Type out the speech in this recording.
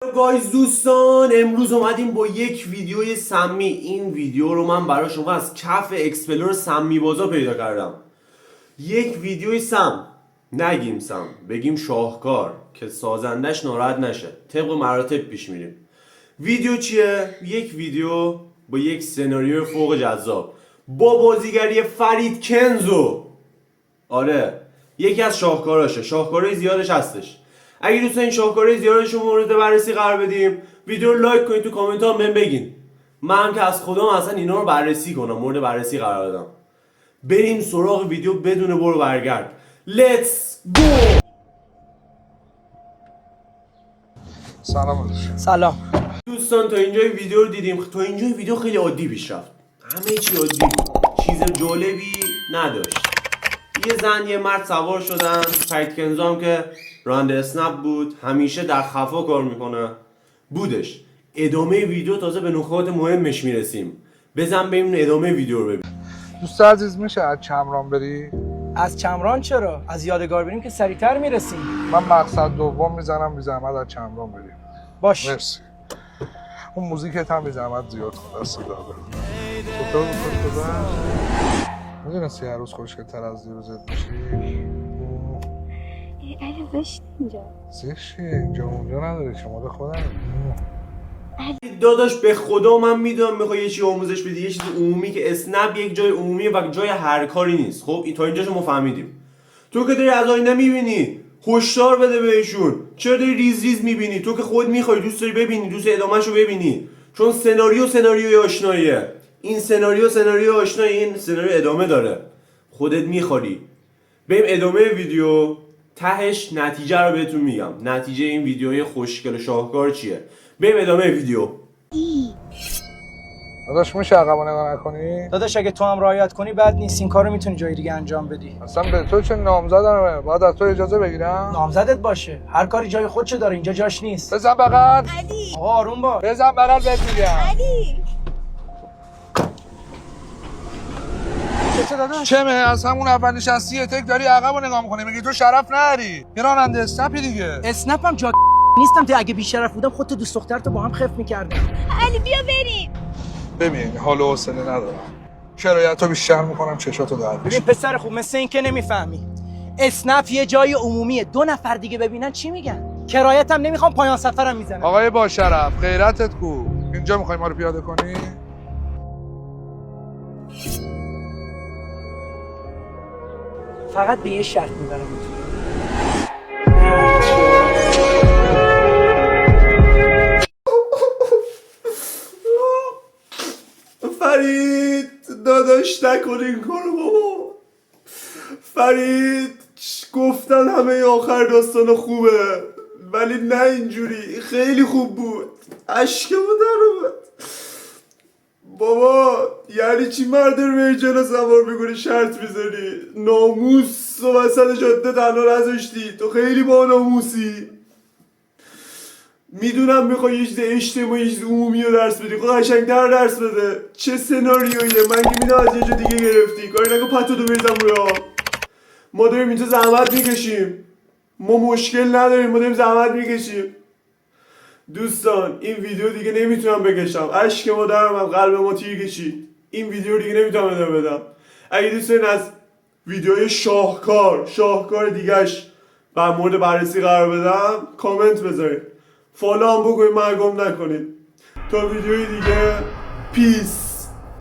گایز دوستان، امروز اومدیم با یک ویدیوی سمی. این ویدیو رو من برای شما از کف اکسپلور سمی بازا پیدا کردم. یک ویدیوی سم، نگیم سم، بگیم شاهکار که سازندش ناراحت نشه. طبق مراتب پیش میریم. ویدیو چیه؟ یک ویدیو با یک سناریو فوق جذاب با بازیگری فرید کنزو. آره، یکی از شاهکاراشه. شاهکارهای زیادش هستش. اگه دوستان این شاهکارهای زیادش رو مورد بررسی قرار بدیم، ویدیو رو لایک کنید، تو کامنت ها بهم بگین. من هم که از خودم اصلا اینا رو بررسی کنم، مورد بررسی قرار بدم. بریم سراغ ویدیو بدون برو برگرد. Let's go. سلام دوستان، تا اینجای ویدیو رو دیدیم. تا اینجای ویدیو خیلی عادی پیش رفت. همه چی عادی بود. چیز جالبی نداشت. یه زن یه مرد سوار شدن. فرید کنزو هم که راننده اسنپ بود، همیشه در خفا کار میکنه بودش. ادامه ویدیو تازه به نکات مهمش میرسیم. بزن بریم ادامه ویدیو رو ببین. دوست عزیز میشه از چمران بری؟ از چمران چرا؟ از یادگار بریم که سریعتر میرسیم. من مقصد دوم میزنم، بی زحمت از چمران بریم. باش. مرسی. اون موزیکت هم بی زحمت زیاد کن، دست داده. چطور بود گذشت؟ میدونستی هر روز خوشگل‌تر از دیروزت میشی؟ علی زشت اینجا. زشتی اینجا اونجا نداری که مال خودم. داداش به خدا من میدونم میخوای یه چی آموزش بدی، یه چیز عمومی، که اسنپ یک جای عمومیه و جای هر کاری نیست. خب تا اینجاشو ما فهمیدیم. تو که داری از آینه میبینی، هشدار بده بهشون. چرا داری ریز ریز میبینی؟ تو که خود میخوای، دوست داری ببینی، دوست ادامهشو ببینی. چون سناریوی آشناییه. این سناریو آشنایی، این سناریو ادامه داره. خودت میخوری. بریم ادامه ویدیو. تهش نتیجه رو بهتون میگم. نتیجه این ویدیوی خوشگل و شاهکار چیه؟ بریم ادامه ویدیو. داداش میشه عقب نگاه نکنی؟ داداش اگه تو هم رعایت کنی بد نیست. این کارو میتونی جای دیگه انجام بدی. اصلا به تو چه نامزدمه؟ باید از تو اجازه بگیرم؟ نامزدت باشه. هر کاری جای خودشه داره، اینجا جاش نیست. بزن بغل. علی آقا آروم باش. بزن بغل بهت میگم. علی چه داداش؟ چمه از همون اول نشستی تک داری عقب رو نگاه میکنی، میگی تو شرف نداری. یه راننده اسنپی دیگه. اسنپم جا نیستم. تو اگه بیشرف بودم خودت دوست دخترتو با هم خف می‌کردم. علی بیا بریم. ببین حال و حوصله ندارم. شرایطو بیشتر میکنم چشاتو در ببین پسر خوب، مثل این که نمیفهمی. اسنپ یه جای عمومیه. 2 نفر دیگه ببینن چی میگن؟ کرایتم نمیخوام، پایان سفرم میزنم. آقای با شرف غیرتت کو؟ اینجا میخوای ما رو پیاده کنی؟ فقط به یه شرط میبرم. فرید داداش نکن این کارو بابا. فرید گفتن همه آخر داستان خوبه، ولی نه اینجوری. خیلی خوب بود، اشکمو در اومد بابا. یعنی چی مرد رو به جلو سوار میکنی شرط میزنی؟ ناموس و وسط جاده تنها نذاشتی. تو خیلی با ناموسی. میدونم میخوای یه چیز اجتماعی، یه چیز عمومی رو درس بدی. خب قشنگ‌تر درس بده. چه سناریویه؟ من که میدونم از یه جا دیگه گرفتی. کاری نکن پتو بریزم روی آب. ما داریم اینجا زحمت میکشیم. ما مشکل نداریم، ما داریم زحمت میکشیم. دوستان این ویدیو دیگه نمیتونم بکشم. اشک ما در اومد، قلب ما تیر کشید. این ویدیو رو دیگه نمیتونم ادامه بدم. اگه دوست دارین از ویدیوهای شاهکار دیگهش بر مورد بررسی قرار بدم، کامنت بذارید. فالو هم بکنید، مرگم نکنید. تا ویدیوی دیگه، پیس.